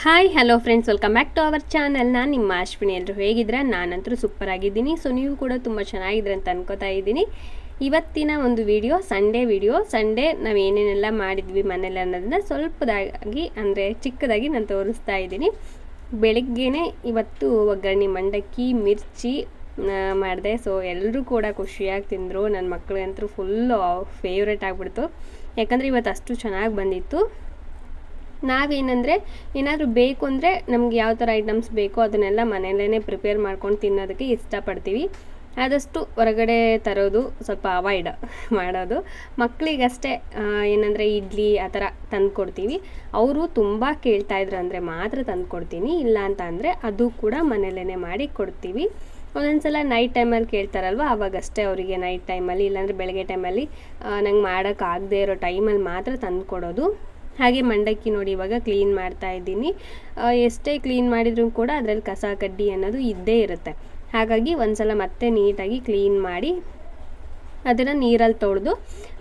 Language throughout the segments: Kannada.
Hi hello friends, welcome back to our channel. ನಾನು ನಿಮ್ಮ ಅಶ್ವಿನಿ. ಎಲ್ಲರೂ ಹೇಗಿದ್ರೆ? ನಾನಂತರೂ ಸೂಪರ್ ಆಗಿದ್ದೀನಿ. ಸೊ ನೀವು ಕೂಡ ತುಂಬ ಚೆನ್ನಾಗಿದ್ರೆ ಅಂತ ಅನ್ಕೋತಾ ಇದ್ದೀನಿ. ಇವತ್ತಿನ ಒಂದು ವಿಡಿಯೋ ಸಂಡೇ ನಾವು ಏನೇನೆಲ್ಲ ಮಾಡಿದ್ವಿ ಮನೇಲಿ ಅನ್ನೋದನ್ನ ಸ್ವಲ್ಪದಾಗಿ ಅಂದರೆ ಚಿಕ್ಕದಾಗಿ ನಾನು ತೋರಿಸ್ತಾ ಇದ್ದೀನಿ. ಬೆಳಗ್ಗೆನೇ ಇವತ್ತು ಒಗ್ಗರಣೆ ಮಂಡಕ್ಕಿ ಮಿರ್ಚಿ ಮಾಡಿದೆ. ಸೊ ಎಲ್ಲರೂ ಕೂಡ ಖುಷಿಯಾಗಿ ತಿಂದರು. ನನ್ನ ಮಕ್ಕಳಿಗಂತೂ ಫುಲ್ಲು ಫೇವ್ರೇಟ್ ಆಗಿಬಿಡ್ತು. ಯಾಕಂದರೆ ಇವತ್ತು ಅಷ್ಟು ಚೆನ್ನಾಗಿ ಬಂದಿತ್ತು. ನಾವೇನಂದರೆ ಏನಾದರೂ ಬೇಕು ಅಂದರೆ ನಮ್ಗೆ ಯಾವ ಥರ ಐಟಮ್ಸ್ ಬೇಕೋ ಅದನ್ನೆಲ್ಲ ಮನೆಯಲ್ಲೇ ಪ್ರಿಪೇರ್ ಮಾಡ್ಕೊಂಡು ತಿನ್ನೋದಕ್ಕೆ ಇಷ್ಟಪಡ್ತೀವಿ. ಆದಷ್ಟು ಹೊರಗಡೆ ತರೋದು ಸ್ವಲ್ಪ ಅವಾಯ್ಡ್ ಮಾಡೋದು. ಮಕ್ಕಳಿಗಷ್ಟೇ ಏನಂದರೆ ಇಡ್ಲಿ ಆ ಥರ ತಂದು ಕೊಡ್ತೀವಿ. ಅವರು ತುಂಬ ಕೇಳ್ತಾಯಿದ್ರು ಅಂದರೆ ಮಾತ್ರ ತಂದು ಕೊಡ್ತೀನಿ. ಇಲ್ಲ ಅಂತ ಅಂದರೆ ಅದು ಕೂಡ ಮನೆಯಲ್ಲೇ ಮಾಡಿ ಕೊಡ್ತೀವಿ. ಒಂದೊಂದು ಸಲ ನೈಟ್ ಟೈಮಲ್ಲಿ ಕೇಳ್ತಾರಲ್ವ, ಆವಾಗಷ್ಟೇ ಅವರಿಗೆ ನೈಟ್ ಟೈಮಲ್ಲಿ ಇಲ್ಲಾಂದರೆ ಬೆಳಗ್ಗೆ ಟೈಮಲ್ಲಿ ನಂಗೆ ಮಾಡೋಕ್ಕಾಗದೇ ಇರೋ ಟೈಮಲ್ಲಿ ಮಾತ್ರ ತಂದು ಕೊಡೋದು. ಹಾಗೆ ಮಂಡಕ್ಕಿ ನೋಡಿ ಇವಾಗ ಕ್ಲೀನ್ ಮಾಡ್ತಾ ಇದ್ದೀನಿ. ಎಷ್ಟೇ ಕ್ಲೀನ್ ಮಾಡಿದರೂ ಕೂಡ ಅದರಲ್ಲಿ ಕಸ ಕಡ್ಡಿ ಅನ್ನೋದು ಇದ್ದೇ ಇರುತ್ತೆ. ಹಾಗಾಗಿ ಒಂದು ಸಲ ಮತ್ತೆ ನೀಟಾಗಿ ಕ್ಲೀನ್ ಮಾಡಿ ಅದನ್ನು ನೀರಲ್ಲಿ ತೊಳೆದು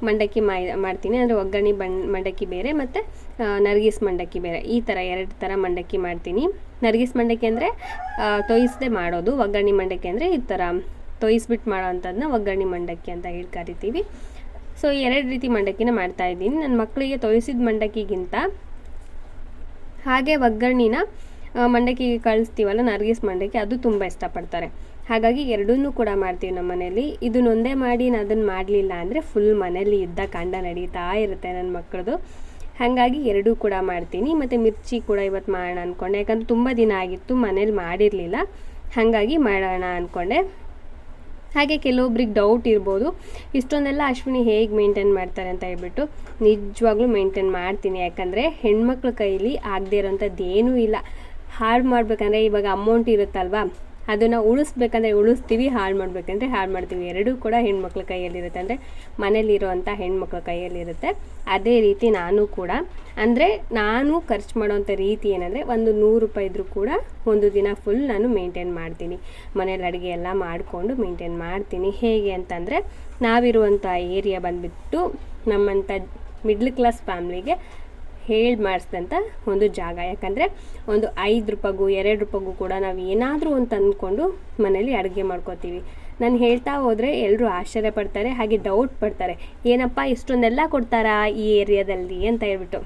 ಮಂಡಕ್ಕಿ ಮಾಡ್ತೀನಿ. ಅಂದರೆ ಒಗ್ಗರಣೆ ಮಂಡಕ್ಕಿ ಬೇರೆ ಮತ್ತು ನರ್ಗಿಸ್ ಮಂಡಕ್ಕಿ ಬೇರೆ, ಈ ಥರ 2 ಥರ ಮಂಡಕ್ಕಿ ಮಾಡ್ತೀನಿ. ನರ್ಗಿಸ್ ಮಂಡಕ್ಕಿ ಅಂದರೆ ತೊಯಿಸದೆ ಮಾಡೋದು, ಒಗ್ಗರಣೆ ಮಂಡಕ್ಕಿ ಅಂದರೆ ಈ ಥರ ತೊಯಿಸ್ಬಿಟ್ಟು ಮಾಡೋ ಅಂಥದ್ದನ್ನ ಒಗ್ಗರಣೆ ಮಂಡಕ್ಕಿ ಅಂತ ಹೇಳಿ ಕರಿತೀವಿ. ಸೊ 2 ರೀತಿ ಮಂಡಕ್ಕಿನ ಮಾಡ್ತಾಯಿದ್ದೀನಿ. ನನ್ನ ಮಕ್ಕಳಿಗೆ ತೊಯಿಸಿದ ಮಂಡಕ್ಕಿಗಿಂತ ಹಾಗೆ ಒಗ್ಗರಣೆನ ಮಂಡಕ್ಕಿಗೆ ಕಳಿಸ್ತೀವಲ್ಲ, ನರ್ಗಿಸ್ ಮಂಡಕ್ಕಿ, ಅದು ತುಂಬ ಇಷ್ಟಪಡ್ತಾರೆ. ಹಾಗಾಗಿ ಎರಡನ್ನೂ ಕೂಡ ಮಾಡ್ತೀವಿ ನಮ್ಮ ಮನೇಲಿ. ಇದನ್ನೊಂದೇ ಮಾಡಿ ನಾನು ಅದನ್ನು ಮಾಡಲಿಲ್ಲ ಅಂದರೆ ಫುಲ್ ಮನೇಲಿ ಇದ್ದ ಕಾಂಡ ನಡೀತಾ ಇರುತ್ತೆ ನನ್ನ ಮಕ್ಕಳದು. ಹಾಗಾಗಿ ಎರಡೂ ಕೂಡ ಮಾಡ್ತೀನಿ. ಮತ್ತು ಮಿರ್ಚಿ ಕೂಡ ಇವತ್ತು ಮಾಡೋಣ ಅಂದ್ಕೊಂಡೆ. ಯಾಕಂದರೆ ತುಂಬ ದಿನ ಆಗಿತ್ತು ಮನೇಲಿ ಮಾಡಿರಲಿಲ್ಲ, ಹಾಗಾಗಿ ಮಾಡೋಣ ಅಂದ್ಕೊಂಡೆ. ಹಾಗೆ ಕೆಲವೊಬ್ರಿಗೆ ಡೌಟ್ ಇರ್ಬೋದು, ಇಷ್ಟೊಂದೆಲ್ಲ ಅಶ್ವಿನಿ ಹೇಗೆ ಮೇಂಟೈನ್ ಮಾಡ್ತಾರೆ ಅಂತ ಹೇಳ್ಬಿಟ್ಟು. ನಿಜವಾಗ್ಲೂ ಮೇಂಟೈನ್ ಮಾಡ್ತೀನಿ. ಯಾಕಂದರೆ ಹೆಣ್ಮಕ್ಳ ಕೈಲಿ ಆಗದೆ ಇರೋಂಥದ್ದು ಏನೂ ಇಲ್ಲ. ಹಾಳು ಮಾಡಬೇಕಂದ್ರೆ ಇವಾಗ ಅಮೌಂಟ್ ಇರುತ್ತಲ್ವ, ಅದನ್ನು ಉಳಿಸ್ಬೇಕಂದ್ರೆ ಉಳಿಸ್ತೀವಿ, ಹಾಳು ಮಾಡಬೇಕಂದ್ರೆ ಹಾಳು ಮಾಡ್ತೀವಿ. ಎರಡೂ ಕೂಡ ಹೆಣ್ಮಕ್ಳ ಕೈಯಲ್ಲಿರುತ್ತೆ. ಅಂದರೆ ಮನೇಲಿರೋವಂಥ ಹೆಣ್ಮಕ್ಳ ಕೈಯಲ್ಲಿರುತ್ತೆ. ಅದೇ ರೀತಿ ನಾನು ಕೂಡ, ಅಂದರೆ ನಾನು ಖರ್ಚು ಮಾಡೋವಂಥ ರೀತಿ ಏನಂದರೆ, ಒಂದು 100 ರೂಪಾಯಿ ಇದ್ದರೂ ಕೂಡ ಒಂದು ದಿನ ಫುಲ್ ನಾನು ಮೇಂಟೈನ್ ಮಾಡ್ತೀನಿ. ಮನೇಲಿ ಅಡುಗೆ ಎಲ್ಲ ಮಾಡಿಕೊಂಡು ಮೇಂಟೈನ್ ಮಾಡ್ತೀನಿ. ಹೇಗೆ ಅಂತಂದರೆ, ನಾವಿರುವಂಥ ಏರಿಯಾ ಬಂದುಬಿಟ್ಟು ನಮ್ಮಂಥ ಮಿಡ್ಲ್ ಕ್ಲಾಸ್ ಫ್ಯಾಮ್ಲಿಗೆ ಹೇಳಿ ಮಾಡಿಸಿದಂಥ ಒಂದು ಜಾಗ. ಯಾಕಂದರೆ ಒಂದು 5 ರೂಪಾಯಿಗೂ 2 ರೂಪಾಯಿಗೂ ಕೂಡ ನಾವು ಏನಾದರೂ ಒಂದು ತಂದುಕೊಂಡು ಮನೇಲಿ ಅಡುಗೆ ಮಾಡ್ಕೋತೀವಿ. ನಾನು ಹೇಳ್ತಾ ಹೋದರೆ ಎಲ್ಲರೂ ಆಶ್ಚರ್ಯ ಪಡ್ತಾರೆ, ಹಾಗೆ ಡೌಟ್ ಪಡ್ತಾರೆ, ಏನಪ್ಪ ಇಷ್ಟೊಂದೆಲ್ಲ ಕೊಡ್ತಾರಾ ಈ ಏರಿಯಾದಲ್ಲಿ ಅಂತ ಹೇಳ್ಬಿಟ್ಟು.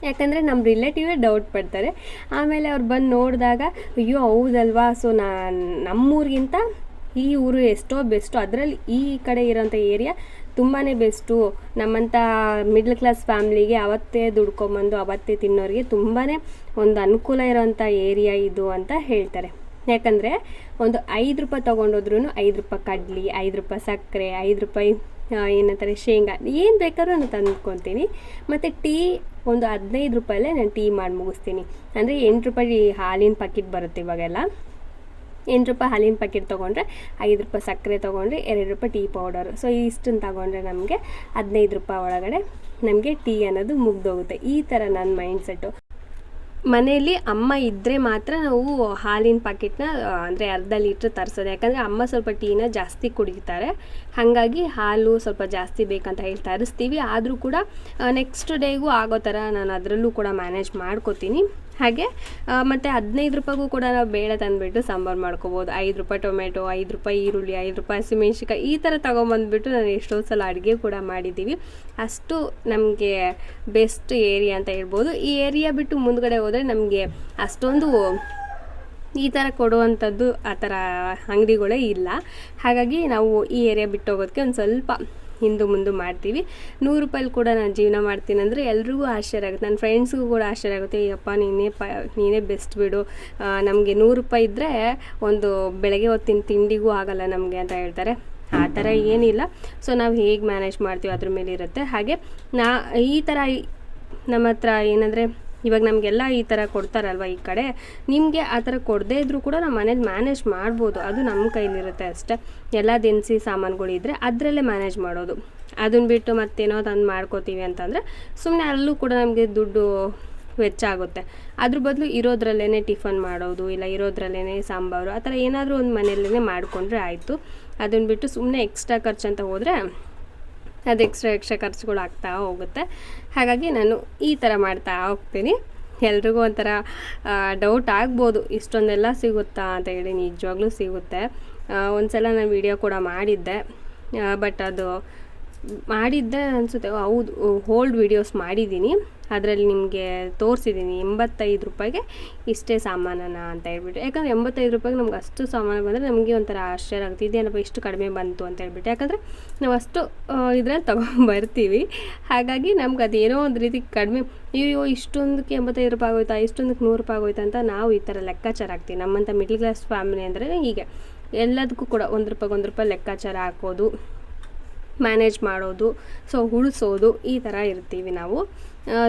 ಯಾಕಂದರೆ ನಮ್ಮ ರಿಲೇಟಿವೇ ಡೌಟ್ ಪಡ್ತಾರೆ. ಆಮೇಲೆ ಅವ್ರು ಬಂದು ನೋಡಿದಾಗ, ಅಯ್ಯೋ ಹೌದಲ್ವಾ, ಸೊ ನಮ್ಮೂರಿಗಿಂತ ಈ ಊರು ಎಷ್ಟೋ ಬೆಸ್ಟು, ಅದರಲ್ಲಿ ಈ ಕಡೆ ಇರೋಂಥ ಏರಿಯಾ ತುಂಬಾ ಬೆಸ್ಟು. ನಮ್ಮಂಥ ಮಿಡ್ಲ್ ಕ್ಲಾಸ್ ಫ್ಯಾಮ್ಲಿಗೆ ಅವತ್ತೇ ದುಡ್ಕೊಂಬಂದು ಅವತ್ತೇ ತಿನ್ನೋರಿಗೆ ತುಂಬಾ ಒಂದು ಅನುಕೂಲ ಇರೋಂಥ ಏರಿಯಾ ಇದು ಅಂತ ಹೇಳ್ತಾರೆ. ಯಾಕಂದರೆ ಒಂದು 5 ರೂಪಾಯಿ ತೊಗೊಂಡೋದ್ರೂ 5 ರೂಪಾಯಿ ಕಡ್ಲಿ, 5 ರೂಪಾಯಿ ಸಕ್ಕರೆ, 5 ರೂಪಾಯಿ ಏನಂತಾರೆ ಶೇಂಗಾ, ಏನು ಬೇಕಾದ್ರೂ ನಾನು ತಂದ್ಕೊತೀನಿ. ಮತ್ತು ಟೀ ಒಂದು 15 ರೂಪಾಯಲ್ಲೇ ನಾನು ಟೀ ಮಾಡಿ ಮುಗಿಸ್ತೀನಿ. ಅಂದರೆ 8 ರೂಪಾಯಿ ಹಾಲಿನ ಪ್ಯಾಕೆಟ್ ಬರುತ್ತೆ ಇವಾಗೆಲ್ಲ. 8 ರೂಪಾಯಿ ಹಾಲಿನ ಪ್ಯಾಕೆಟ್ ತೊಗೊಂಡ್ರೆ 5 ರೂಪಾಯಿ ಸಕ್ಕರೆ ತೊಗೊಂಡ್ರೆ 2 ರೂಪಾಯಿ ಟೀ ಪೌಡರು. ಸೊ ಇಷ್ಟನ್ನು ತಗೊಂಡ್ರೆ ನಮಗೆ 15 ರೂಪಾಯಿ ಒಳಗಡೆ ನಮಗೆ ಟೀ ಅನ್ನೋದು ಮುಗ್ದೋಗುತ್ತೆ. ಈ ಥರ ನನ್ನ ಮೈಂಡ್ಸೆಟ್ಟು. ಮನೆಯಲ್ಲಿ ಅಮ್ಮ ಇದ್ದರೆ ಮಾತ್ರ ನಾವು ಹಾಲಿನ ಪ್ಯಾಕೆಟ್ನ ಅಂದರೆ ಅರ್ಧ ಲೀಟ್ರ್ ತರಿಸೋದು. ಯಾಕಂದರೆ ಅಮ್ಮ ಸ್ವಲ್ಪ ಟೀನ ಜಾಸ್ತಿ ಕುಡಿತಾರೆ. ಹಾಗಾಗಿ ಹಾಲು ಸ್ವಲ್ಪ ಜಾಸ್ತಿ ಬೇಕಂತ ಹೇಳಿ ತರಿಸ್ತೀವಿ. ಆದರೂ ಕೂಡ ನೆಕ್ಸ್ಟ್ ಡೇಗೂ ಆಗೋ ಥರ ನಾನು ಅದರಲ್ಲೂ ಕೂಡ ಮ್ಯಾನೇಜ್ ಮಾಡ್ಕೋತೀನಿ. ಹಾಗೆ ಮತ್ತು 15 ರೂಪಾಯಿಗೂ ಕೂಡ ನಾವು ಬೇಳೆ ತಂದುಬಿಟ್ಟು ಸಾಂಬಾರು ಮಾಡ್ಕೋಬೋದು. 5 ರೂಪಾಯಿ ಟೊಮೆಟೊ, 5 ರೂಪಾಯಿ ಈರುಳ್ಳಿ, 5 ರೂಪಾಯಿ ಹಸಿಮೆಣ್ಸಿನ್ಕಾಯಿ, ಈ ಥರ ತೊಗೊಂಬಂದುಬಿಟ್ಟು ನಾನು ಎಷ್ಟೋ ಸಲ ಅಡುಗೆ ಕೂಡ ಮಾಡಿದ್ದೀವಿ. ಅಷ್ಟು ನಮಗೆ ಬೆಸ್ಟ್ ಏರಿಯಾ ಅಂತ ಹೇಳ್ಬೋದು. ಈ ಏರಿಯಾ ಬಿಟ್ಟು ಮುಂದ್ಗಡೆ ಹೋದರೆ ನಮಗೆ ಅಷ್ಟೊಂದು ಈ ಥರ ಕೊಡುವಂಥದ್ದು ಆ ಥರ ಅಂಗಡಿಗಳೇ ಇಲ್ಲ. ಹಾಗಾಗಿ ನಾವು ಈ ಏರಿಯಾ ಬಿಟ್ಟು ಹೋಗೋದಕ್ಕೆ ಒಂದು ಸ್ವಲ್ಪ ಹಿಂದೆ ಮುಂದೆ ಮಾಡ್ತೀವಿ. 100 ರೂಪಾಯಲ್ಲಿ ಕೂಡ ನಾನು ಜೀವನ ಮಾಡ್ತೀನಿ ಅಂದರೆ ಎಲ್ರಿಗೂ ಆಶ್ಚರ್ಯ ಆಗುತ್ತೆ. ನನ್ನ ಫ್ರೆಂಡ್ಸ್ಗೂ ಕೂಡ ಆಶ್ಚರ್ಯ ಆಗುತ್ತೆ, ಅಯ್ಯಪ್ಪ ನೀನೇ ಬೆಸ್ಟ್ ಬಿಡು, ನಮಗೆ 100 ರೂಪಾಯಿ ಇದ್ದರೆ ಒಂದು ಬೆಳಗ್ಗೆ ಹೊತ್ತಿನ ತಿಂಡಿಗೂ ಆಗಲ್ಲ ನಮಗೆ ಅಂತ ಹೇಳ್ತಾರೆ. ಆ ಥರ ಏನಿಲ್ಲ. ಸೊ ನಾವು ಹೇಗೆ ಮ್ಯಾನೇಜ್ ಮಾಡ್ತೀವಿ ಅದ್ರ ಮೇಲೆ ಇರುತ್ತೆ. ಹಾಗೆ ಈ ಥರ ನಮ್ಮ ಹತ್ರ ಏನಂದರೆ ಇವಾಗ ನಮಗೆಲ್ಲ ಈ ಥರ ಕೊಡ್ತಾರಲ್ವ ಈ ಕಡೆ, ನಿಮಗೆ ಆ ಥರ ಕೊಡದೇ ಇದ್ದರೂ ಕೂಡ ನಾವು ಮನೇಲಿ ಮ್ಯಾನೇಜ್ ಮಾಡ್ಬೋದು. ಅದು ನಮ್ಮ ಕೈಲಿರುತ್ತೆ ಅಷ್ಟೇ. ಎಲ್ಲ ದಿನಸಿ ಸಾಮಾನುಗಳಿದ್ರೆ ಅದರಲ್ಲೇ ಮ್ಯಾನೇಜ್ ಮಾಡೋದು. ಅದನ್ನು ಬಿಟ್ಟು ಮತ್ತೇನೋ ತಂದು ಮಾಡ್ಕೋತೀವಿ ಅಂತಂದರೆ ಸುಮ್ಮನೆ ಅಲ್ಲೂ ಕೂಡ ನಮಗೆ ದುಡ್ಡು ವೆಚ್ಚ ಆಗುತ್ತೆ. ಅದ್ರ ಬದಲು ಇರೋದ್ರಲ್ಲೇ ಟಿಫನ್ ಮಾಡೋದು, ಇಲ್ಲ ಇರೋದ್ರಲ್ಲೇ ಸಾಂಬಾರು, ಆ ಥರ ಏನಾದರೂ ಒಂದು ಮನೆಯಲ್ಲೇ ಮಾಡಿಕೊಂಡ್ರೆ ಆಯಿತು. ಅದನ್ನು ಬಿಟ್ಟು ಸುಮ್ಮನೆ ಎಕ್ಸ್ಟ್ರಾ ಖರ್ಚು ಅಂತ ಹೋದರೆ ಅದು ಎಕ್ಸ್ಟ್ರಾ ಖರ್ಚುಗಳು ಆಗ್ತಾ ಹೋಗುತ್ತೆ. ಹಾಗಾಗಿ ನಾನು ಈ ಥರ ಮಾಡ್ತಾ ಹೋಗ್ತೀನಿ. ಎಲ್ರಿಗೂ ಒಂಥರ ಡೌಟ್ ಆಗ್ಬೋದು, ಇಷ್ಟೊಂದೆಲ್ಲ ಸಿಗುತ್ತಾ ಅಂತ ಹೇಳಿ. ನಿಜವಾಗ್ಲೂ ಸಿಗುತ್ತೆ. ಒಂದು ಸಲ ನಾನು ವಿಡಿಯೋ ಕೂಡ ಮಾಡಿದ್ದೆ, ಬಟ್ ಅದು ಮಾಡಿದ್ದೆ ಅನಿಸುತ್ತೆ. ಹೌದು, ಓಲ್ಡ್ ವೀಡಿಯೋಸ್ ಮಾಡಿದ್ದೀನಿ, ಅದರಲ್ಲಿ ನಿಮಗೆ ತೋರಿಸಿದ್ದೀನಿ 85 ರೂಪಾಯಿಗೆ ಇಷ್ಟೇ ಸಾಮಾನನ ಅಂತ ಹೇಳ್ಬಿಟ್ಟು. ಯಾಕಂದರೆ 85 ರೂಪಾಯಿಗೆ ನಮ್ಗೆ ಅಷ್ಟು ಸಾಮಾನು ಬಂದರೆ ನಮಗೆ ಒಂಥರ ಆಶ್ಚರ್ಯ ಆಗುತ್ತೆ, ಇದೇನಪ್ಪ ಇಷ್ಟು ಕಡಿಮೆ ಬಂತು ಅಂತ ಹೇಳ್ಬಿಟ್ಟು. ಯಾಕಂದರೆ ನಾವು ಅಷ್ಟು ಇದ್ರಲ್ಲಿ ತೊಗೊಂಬರ್ತೀವಿ, ಹಾಗಾಗಿ ನಮ್ಗೆ ಅದೇನೋ ಒಂದು ರೀತಿ ಕಡಿಮೆ, ಅಯ್ಯೋ ಇಷ್ಟೊಂದಕ್ಕೆ 85 ರೂಪಾಯಿ ಆಗೋಯ್ತಾ, ಇಷ್ಟೊಂದಕ್ಕೆ 100 ರೂಪಾಯಿ ಆಗೋಯ್ತಾ ಅಂತ ನಾವು ಈ ಥರ ಲೆಕ್ಕಾಚಾರ ಹಾಕ್ತೀವಿ. ನಮ್ಮಂಥ ಮಿಡ್ಲ್ ಕ್ಲಾಸ್ ಫ್ಯಾಮಿಲಿ ಅಂದರೆ ಹೀಗೆ ಎಲ್ಲದಕ್ಕೂ ಕೂಡ 1 ರೂಪಾಯಿ ಲೆಕ್ಕಾಚಾರ ಹಾಕೋದು, ಮ್ಯಾನೇಜ್ ಮಾಡೋದು, ಸೊ ಉಳಿಸೋದು, ಈ ಥರ ಇರ್ತೀವಿ ನಾವು.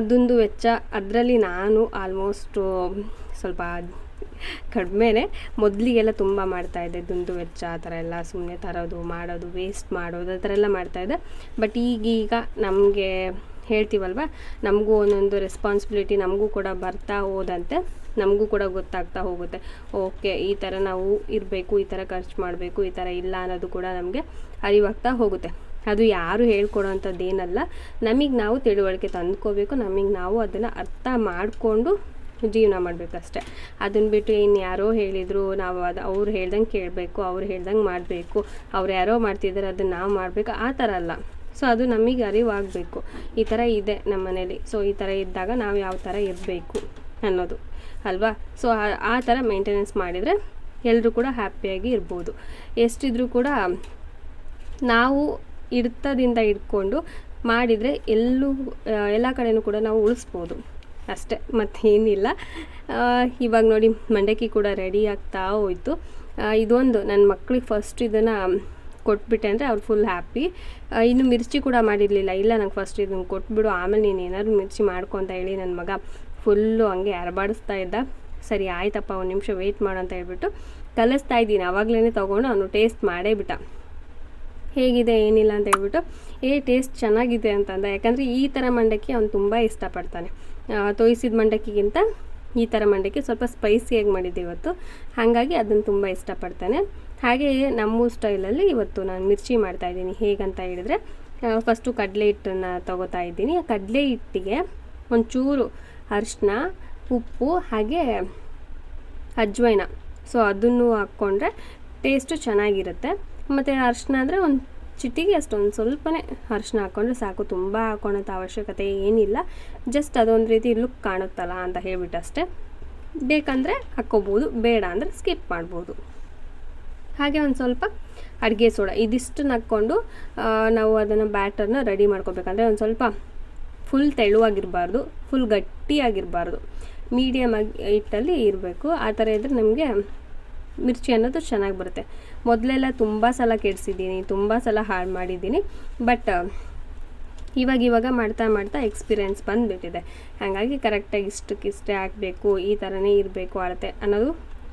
ದುಂದು ವೆಚ್ಚ ಅದರಲ್ಲಿ ನಾನು ಆಲ್ಮೋಸ್ಟು ಸ್ವಲ್ಪ ಕಡಿಮೆನೇ. ಮೊದಲಿಗೆಲ್ಲ ತುಂಬ ಮಾಡ್ತಾಯಿದ್ದೆ ದುಂದು ವೆಚ್ಚ, ಆ ಥರ ಎಲ್ಲ ಸುಮ್ಮನೆ ತರೋದು, ಮಾಡೋದು, ವೇಸ್ಟ್ ಮಾಡೋದು, ಆ ಥರ ಎಲ್ಲ ಮಾಡ್ತಾಯಿದ್ದೆ. ಬಟ್ ಈಗೀಗ ನಮಗೆ ಹೇಳ್ತೀವಲ್ವ, ನಮಗೂ ಒಂದೊಂದು ರೆಸ್ಪಾನ್ಸಿಬಿಲಿಟಿ ನಮಗೂ ಕೂಡ ಬರ್ತಾ ಹೋದಂತೆ ನಮಗೂ ಕೂಡ ಗೊತ್ತಾಗ್ತಾ ಹೋಗುತ್ತೆ. ಓಕೆ, ಈ ಥರ ನಾವು ಇರಬೇಕು, ಈ ಥರ ಖರ್ಚು ಮಾಡಬೇಕು, ಈ ಥರ ಇಲ್ಲ ಅನ್ನೋದು ಕೂಡ ನಮಗೆ ಅರಿವಾಗ್ತಾ ಹೋಗುತ್ತೆ. ಅದು ಯಾರು ಹೇಳ್ಕೊಡೋವಂಥದ್ದೇನಲ್ಲ, ನಮಗೆ ನಾವು ತಿಳುವಳಿಕೆ ತಂದ್ಕೋಬೇಕು, ನಮಗೆ ನಾವು ಅದನ್ನು ಅರ್ಥ ಮಾಡಿಕೊಂಡು ಜೀವನ ಮಾಡಬೇಕಷ್ಟೆ. ಅದನ್ನು ಬಿಟ್ಟು ಇನ್ನು ಯಾರೋ ಹೇಳಿದರು ನಾವು ಅವ್ರು ಹೇಳ್ದಂಗೆ ಕೇಳಬೇಕು, ಅವ್ರು ಹೇಳ್ದಂಗೆ ಮಾಡಬೇಕು, ಅವ್ರು ಯಾರೋ ಮಾಡ್ತಿದ್ದಾರೆ ಅದನ್ನು ನಾವು ಮಾಡಬೇಕು, ಆ ಥರ ಅಲ್ಲ. ಸೊ ಅದು ನಮಗೆ ಅರಿವಾಗಬೇಕು, ಈ ಥರ ಇದೆ ನಮ್ಮ ಮನೇಲಿ, ಸೊ ಈ ಥರ ಇದ್ದಾಗ ನಾವು ಯಾವ ಥರ ಇರಬೇಕು ಅನ್ನೋದು ಅಲ್ವಾ. ಸೊ ಆ ಥರ ಮೇಂಟೆನೆನ್ಸ್ ಮಾಡಿದರೆ ಎಲ್ಲರೂ ಕೂಡ ಹ್ಯಾಪಿಯಾಗಿ ಇರ್ಬೋದು. ಎಷ್ಟಿದ್ರೂ ಕೂಡ ನಾವು ಹಿಡ್ತದಿಂದ ಹಿಡ್ಕೊಂಡು ಮಾಡಿದರೆ ಎಲ್ಲ ಕಡೆಯೂ ಕೂಡ ನಾವು ಉಳಿಸ್ಬೋದು ಅಷ್ಟೇ, ಮತ್ತೇನಿಲ್ಲ. ಇವಾಗ ನೋಡಿ ಮಂಡಕ್ಕಿ ಕೂಡ ರೆಡಿ ಆಗ್ತಾ ಹೋಯಿತು. ಇದೊಂದು ನನ್ನ ಮಕ್ಳಿಗೆ ಫಸ್ಟ್ ಇದನ್ನು ಕೊಟ್ಬಿಟ್ಟೆ ಅಂದರೆ ಅವ್ರು ಫುಲ್ ಹ್ಯಾಪಿ. ಇನ್ನು ಮಿರ್ಚಿ ಕೂಡ ಮಾಡಿರಲಿಲ್ಲ, ಇಲ್ಲ ನಂಗೆ ಫಸ್ಟ್ ಇದನ್ನು ಕೊಟ್ಬಿಡು, ಆಮೇಲೆ ನೀನು ಏನಾದ್ರು ಮಿರ್ಚಿ ಮಾಡ್ಕೊ ಅಂತ ಹೇಳಿ ನನ್ನ ಮಗ ಫುಲ್ಲು ಹಂಗೆ ಅರಬಾಡಿಸ್ತಾ ಇದ್ದ. ಸರಿ ಆಯ್ತಪ್ಪ, ಒಂದು ನಿಮಿಷ ವೆಯ್ಟ್ ಮಾಡು ಅಂತ ಹೇಳ್ಬಿಟ್ಟು ಕಲಿಸ್ತಾ ಇದ್ದೀನಿ. ಆವಾಗಲೇ ತೊಗೊಂಡು ಅವನು ಟೇಸ್ಟ್ ಮಾಡೇ ಬಿಟ್ಟ, ಹೇಗಿದೆ ಏನಿಲ್ಲ ಅಂತ ಹೇಳ್ಬಿಟ್ಟು. ಟೇಸ್ಟ್ ಚೆನ್ನಾಗಿದೆ ಅಂತಂದ. ಯಾಕಂದರೆ ಈ ಥರ ಮಂಡಕ್ಕಿ ಅವ್ನು ತುಂಬ ಇಷ್ಟಪಡ್ತಾನೆ. ತೋಯಿಸಿದ ಮಂಡಕ್ಕಿಗಿಂತ ಈ ಥರ ಮಂಡಕ್ಕಿ ಸ್ವಲ್ಪ ಸ್ಪೈಸಿಯಾಗಿ ಮಾಡಿದ್ದೆ ಇವತ್ತು, ಹಾಗಾಗಿ ಅದನ್ನು ತುಂಬ ಇಷ್ಟಪಡ್ತಾನೆ. ಹಾಗೆಯೇ ನಮ್ಮ ಸ್ಟೈಲಲ್ಲಿ ಇವತ್ತು ನಾನು ಮಿರ್ಚಿ ಮಾಡ್ತಾಯಿದ್ದೀನಿ. ಹೇಗಂತ ಹೇಳಿದರೆ, ಫಸ್ಟು ಕಡಲೆ ಹಿಟ್ಟನ್ನು ತೊಗೋತಾ ಇದ್ದೀನಿ. ಆ ಕಡಲೆ ಹಿಟ್ಟಿಗೆ ಒಂಚೂರು ಅರಿಶಿನ, ಉಪ್ಪು, ಹಾಗೆ ಅಜ್ವೈನ, ಸೊ ಅದನ್ನು ಹಾಕ್ಕೊಂಡ್ರೆ ಟೇಸ್ಟು ಚೆನ್ನಾಗಿರುತ್ತೆ. ಮತ್ತು ಅರಿಶಿನ ಅಂದರೆ ಒಂದು ಚಿಟಿಗೆ ಅಷ್ಟೊಂದು ಸ್ವಲ್ಪನೇ ಅರಿಶಿನ ಹಾಕ್ಕೊಂಡ್ರೆ ಸಾಕು, ತುಂಬ ಹಾಕ್ಕೊಳೋಂಥ ಅವಶ್ಯಕತೆ ಏನಿಲ್ಲ. ಜಸ್ಟ್ ಅದೊಂದು ರೀತಿ ಲುಕ್ ಕಾಣುತ್ತಲ್ಲ ಅಂತ ಹೇಳ್ಬಿಟ್ಟು ಅಷ್ಟೇ. ಬೇಕಂದರೆ ಹಾಕ್ಕೋಬೋದು, ಬೇಡ ಅಂದರೆ ಸ್ಕಿಪ್ ಮಾಡ್ಬೋದು. ಹಾಗೆ ಒಂದು ಸ್ವಲ್ಪ ಅಡುಗೆ ಸೋಡಾ, ಇದಿಷ್ಟನ್ನು ಹಾಕ್ಕೊಂಡು ನಾವು ಅದನ್ನು ಬ್ಯಾಟರ್ನ ರೆಡಿ ಮಾಡ್ಕೋಬೇಕಂದ್ರೆ ಒಂದು ಸ್ವಲ್ಪ ಫುಲ್ ತೆಳುವಾಗಿರಬಾರ್ದು, ಫುಲ್ ಗಟ್ಟಿಯಾಗಿರಬಾರ್ದು, ಮೀಡಿಯಮ್ ಆಗಿ ಹಿಟ್ಟಲ್ಲಿ ಇರಬೇಕು. ಆ ಥರ ಇದ್ದರೆ ನಮಗೆ ಮಿರ್ಚಿ ಅನ್ನೋದು ಚೆನ್ನಾಗಿ ಬರುತ್ತೆ. ಮೊದಲೆಲ್ಲ ತುಂಬ ಸಲ ಕೆಡಿಸಿದ್ದೀನಿ, ತುಂಬ ಸಲ ಹಾಳು ಮಾಡಿದ್ದೀನಿ. ಬಟ್ ಇವಾಗ ಮಾಡ್ತಾ ಎಕ್ಸ್ಪೀರಿಯೆನ್ಸ್ ಬಂದುಬಿಟ್ಟಿದೆ. ಹಾಗಾಗಿ ಕರೆಕ್ಟಾಗಿ ಇಷ್ಟಕ್ಕಿಷ್ಟೇ ಹಾಕಬೇಕು, ಈ ಥರನೇ ಇರಬೇಕು ಅಳತೆ ಅನ್ನೋದು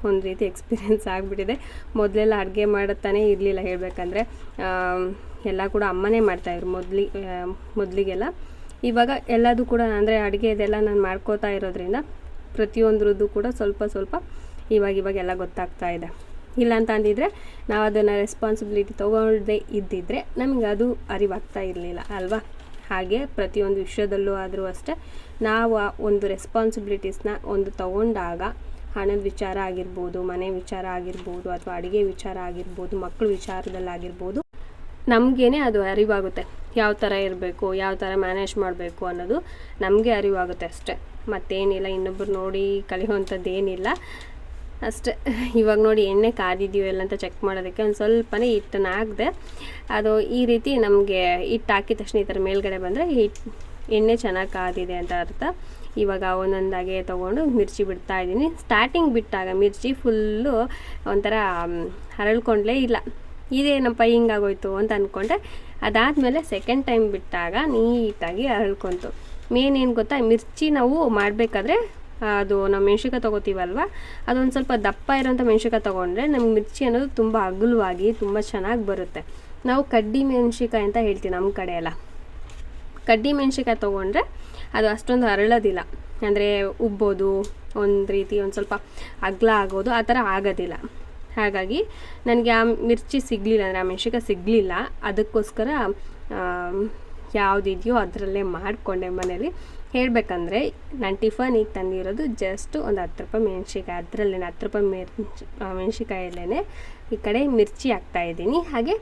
ಒಂದು ರೀತಿ ಎಕ್ಸ್ಪೀರಿಯೆನ್ಸ್ ಆಗಿಬಿಟ್ಟಿದೆ. ಮೊದಲೆಲ್ಲ ಅಡುಗೆ ಮಾಡುತ್ತಾನೇ ಇರಲಿಲ್ಲ ಹೇಳಬೇಕಂದ್ರೆ, ಎಲ್ಲ ಕೂಡ ಅಮ್ಮನೇ ಮಾಡ್ತಾಯಿದ್ರು ಮೊದಲಿಗೆಲ್ಲ. ಇವಾಗ ಎಲ್ಲದೂ ಕೂಡ ಅಂದರೆ ಅಡುಗೆ ಇದೆಲ್ಲ ನಾನು ಮಾಡ್ಕೋತಾ ಇರೋದ್ರಿಂದ ಪ್ರತಿಯೊಂದ್ರದ್ದು ಕೂಡ ಸ್ವಲ್ಪ ಇವಾಗೆಲ್ಲ ಗೊತ್ತಾಗ್ತಾ ಇದೆ. ಇಲ್ಲ ಅಂತ ಅಂದಿದ್ರೆ ನಾವು ಅದನ್ನು ರೆಸ್ಪಾನ್ಸಿಬಿಲಿಟಿ ತೊಗೊಳ್ಳದೆ ಇದ್ದಿದ್ದರೆ ನಮಗೆ ಅದು ಅರಿವಾಗ್ತಾ ಇರಲಿಲ್ಲ ಅಲ್ವಾ. ಹಾಗೆ ಪ್ರತಿಯೊಂದು ವಿಷಯದಲ್ಲೂ ಆದರೂ ಅಷ್ಟೇ, ನಾವು ಒಂದು ರೆಸ್ಪಾನ್ಸಿಬಿಲಿಟೀಸ್ನ ಒಂದು ತೊಗೊಂಡಾಗ ಹಣದ ವಿಚಾರ ಆಗಿರ್ಬೋದು, ಮನೆ ವಿಚಾರ ಆಗಿರ್ಬೋದು, ಅಥವಾ ಅಡುಗೆ ವಿಚಾರ ಆಗಿರ್ಬೋದು, ಮಕ್ಕಳ ವಿಚಾರದಲ್ಲಾಗಿರ್ಬೋದು, ನಮಗೇನೆ ಅದು ಅರಿವಾಗುತ್ತೆ. ಯಾವ ಥರ ಇರಬೇಕು, ಯಾವ ಥರ ಮ್ಯಾನೇಜ್ ಮಾಡಬೇಕು ಅನ್ನೋದು ನಮಗೆ ಅರಿವಾಗುತ್ತೆ ಅಷ್ಟೇ, ಮತ್ತೇನಿಲ್ಲ. ಇನ್ನೊಬ್ಬರು ನೋಡಿ ಕಲಿಯುವಂಥದ್ದು ಏನಿಲ್ಲ ಅಷ್ಟೇ. ಇವಾಗ ನೋಡಿ ಎಣ್ಣೆ ಕಾದಿದೆಯೋ ಎಲ್ಲ ಅಂತ ಚೆಕ್ ಮಾಡೋದಕ್ಕೆ ಒಂದು ಸ್ವಲ್ಪನೇ ಹಿಟ್ಟನ್ನು ಹಾಕಿದೆ. ಅದು ಈ ರೀತಿ ನಮಗೆ ಹಿಟ್ಟು ಹಾಕಿದ ತಕ್ಷಣ ಈ ಥರ ಮೇಲ್ಗಡೆ ಬಂದರೆ ಎಣ್ಣೆ ಚೆನ್ನಾಗಿ ಕಾದಿದೆ ಅಂತ ಅರ್ಥ. ಇವಾಗ ಒಂದೊಂದಾಗೆ ತೊಗೊಂಡು ಮಿರ್ಚಿ ಬಿಡ್ತಾ ಇದ್ದೀನಿ. ಸ್ಟಾರ್ಟಿಂಗ್ ಬಿಟ್ಟಾಗ ಮಿರ್ಚಿ ಫುಲ್ಲು ಒಂಥರ ಹರಳ್ಕೊಂಡ್ಲೇ ಇಲ್ಲ, ಇದೇನಪ್ಪ ಹಿಂಗಾಗೋಯ್ತು ಅಂತ ಅಂದ್ಕೊಂಡೆ. ಅದಾದಮೇಲೆ ಸೆಕೆಂಡ್ ಟೈಮ್ ಬಿಟ್ಟಾಗ ನೀಟಾಗಿ ಹರಳ್ಕೊಂತು. ಮೇನ್ ಏನು ಗೊತ್ತಾ, ಮಿರ್ಚಿ ನಾವು ಮಾಡಬೇಕಾದ್ರೆ ಅದು ನಾವು ಮೆಣ್ಸಿನ್ಕಾಯಿ ತೊಗೋತೀವಲ್ವ, ಅದೊಂದು ಸ್ವಲ್ಪ ದಪ್ಪ ಇರೋಂಥ ಮೆಣ್ಸಿನ್ಕಾಯಿ ತೊಗೊಂಡ್ರೆ ನಮ್ಗೆ ಮಿರ್ಚಿ ಅನ್ನೋದು ತುಂಬ ಅಗಲವಾಗಿ ತುಂಬ ಚೆನ್ನಾಗಿ ಬರುತ್ತೆ. ನಾವು ಕಡ್ಡಿ ಮೆಣ್ಸಿನ್ಕಾಯಿ ಅಂತ ಹೇಳ್ತೀವಿ ನಮ್ಮ ಕಡೆ ಎಲ್ಲ. ಕಡ್ಡಿ ಮೆಣ್ಸಿನ್ಕಾಯಿ ತೊಗೊಂಡ್ರೆ ಅದು ಅಷ್ಟೊಂದು ಹರಳೋದಿಲ್ಲ, ಅಂದರೆ ಉಬ್ಬೋದು, ಒಂದು ರೀತಿ ಒಂದು ಸ್ವಲ್ಪ ಅಗಲ ಆಗೋದು, ಆ ಥರ ಆಗೋದಿಲ್ಲ. ಹಾಗಾಗಿ ನನಗೆ ಆ ಮಿರ್ಚಿ ಸಿಗಲಿಲ್ಲ, ಅಂದರೆ ಆ ಮೆಣ್ಸಿನ್ಕಾಯಿ ಸಿಗಲಿಲ್ಲ. ಅದಕ್ಕೋಸ್ಕರ ಯಾವುದಿದೆಯೋ ಅದರಲ್ಲೇ ಮಾಡಿಕೊಂಡೆ ಮನೇಲಿ. ಹೇಳಬೇಕಂದ್ರೆ ನಾನು ಟಿಫನಿಗೆ ತಂದಿರೋದು ಜಸ್ಟ್ ಒಂದು 10 ರೂಪಾಯಿ ಮೆಣಸಿಕಾಯಿ, ಅದರಲ್ಲೇ 10 ರೂಪಾಯಿ ಮೆಣಸಿಕಾಯಲ್ಲೇ ಈ ಕಡೆ ಮಿರ್ಚಿ ಹಾಕ್ತಾಯಿದ್ದೀನಿ. ಹಾಗೆ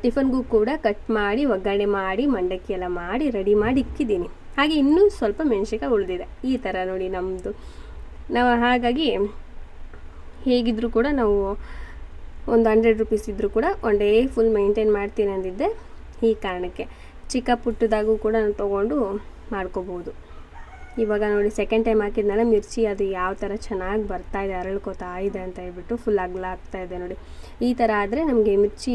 ಟಿಫನ್ಗೂ ಕೂಡ ಕಟ್ ಮಾಡಿ ಒಗ್ಗರಣೆ ಮಾಡಿ ಮಂಡಕ್ಕಿ ಎಲ್ಲ ಮಾಡಿ ರೆಡಿ ಮಾಡಿ ಇಕ್ಕಿದ್ದೀನಿ. ಹಾಗೆ ಇನ್ನೂ ಸ್ವಲ್ಪ ಮೆಣಸಿಕಾಯಿ ಉಳಿದಿದೆ. ಈ ಥರ ನೋಡಿ ನಮ್ಮದು ನಾವು. ಹಾಗಾಗಿ ಹೇಗಿದ್ದರೂ ಕೂಡ ನಾವು ಒಂದು 100 ರೂಪೀಸ್ ಇದ್ದರೂ ಕೂಡ ಒನ್ ಡೇ ಫುಲ್ ಮೇಂಟೈನ್ ಮಾಡ್ತೀನಿ ಅಂದಿದ್ದೆ. ಈ ಕಾರಣಕ್ಕೆ ಚಿಕ್ಕ ಪುಟ್ಟದಾಗೂ ಕೂಡ ನಾನು ತೊಗೊಂಡು ಮಾಡ್ಕೋಬೋದು. ಇವಾಗ ನೋಡಿ ಸೆಕೆಂಡ್ ಟೈಮ್ ಹಾಕಿದ್ನಲ್ಲ ಮಿರ್ಚಿ, ಅದು ಯಾವ ಥರ ಚೆನ್ನಾಗಿ ಬರ್ತಾಯಿದೆ, ಅರಳ್ಕೋತಾ ಇದೆ ಅಂತ ಹೇಳ್ಬಿಟ್ಟು ಫುಲ್ ಅಗಲ ಆಗ್ತಾಯಿದೆ ನೋಡಿ. ಈ ಥರ ಆದರೆ ನಮಗೆ ಮಿರ್ಚಿ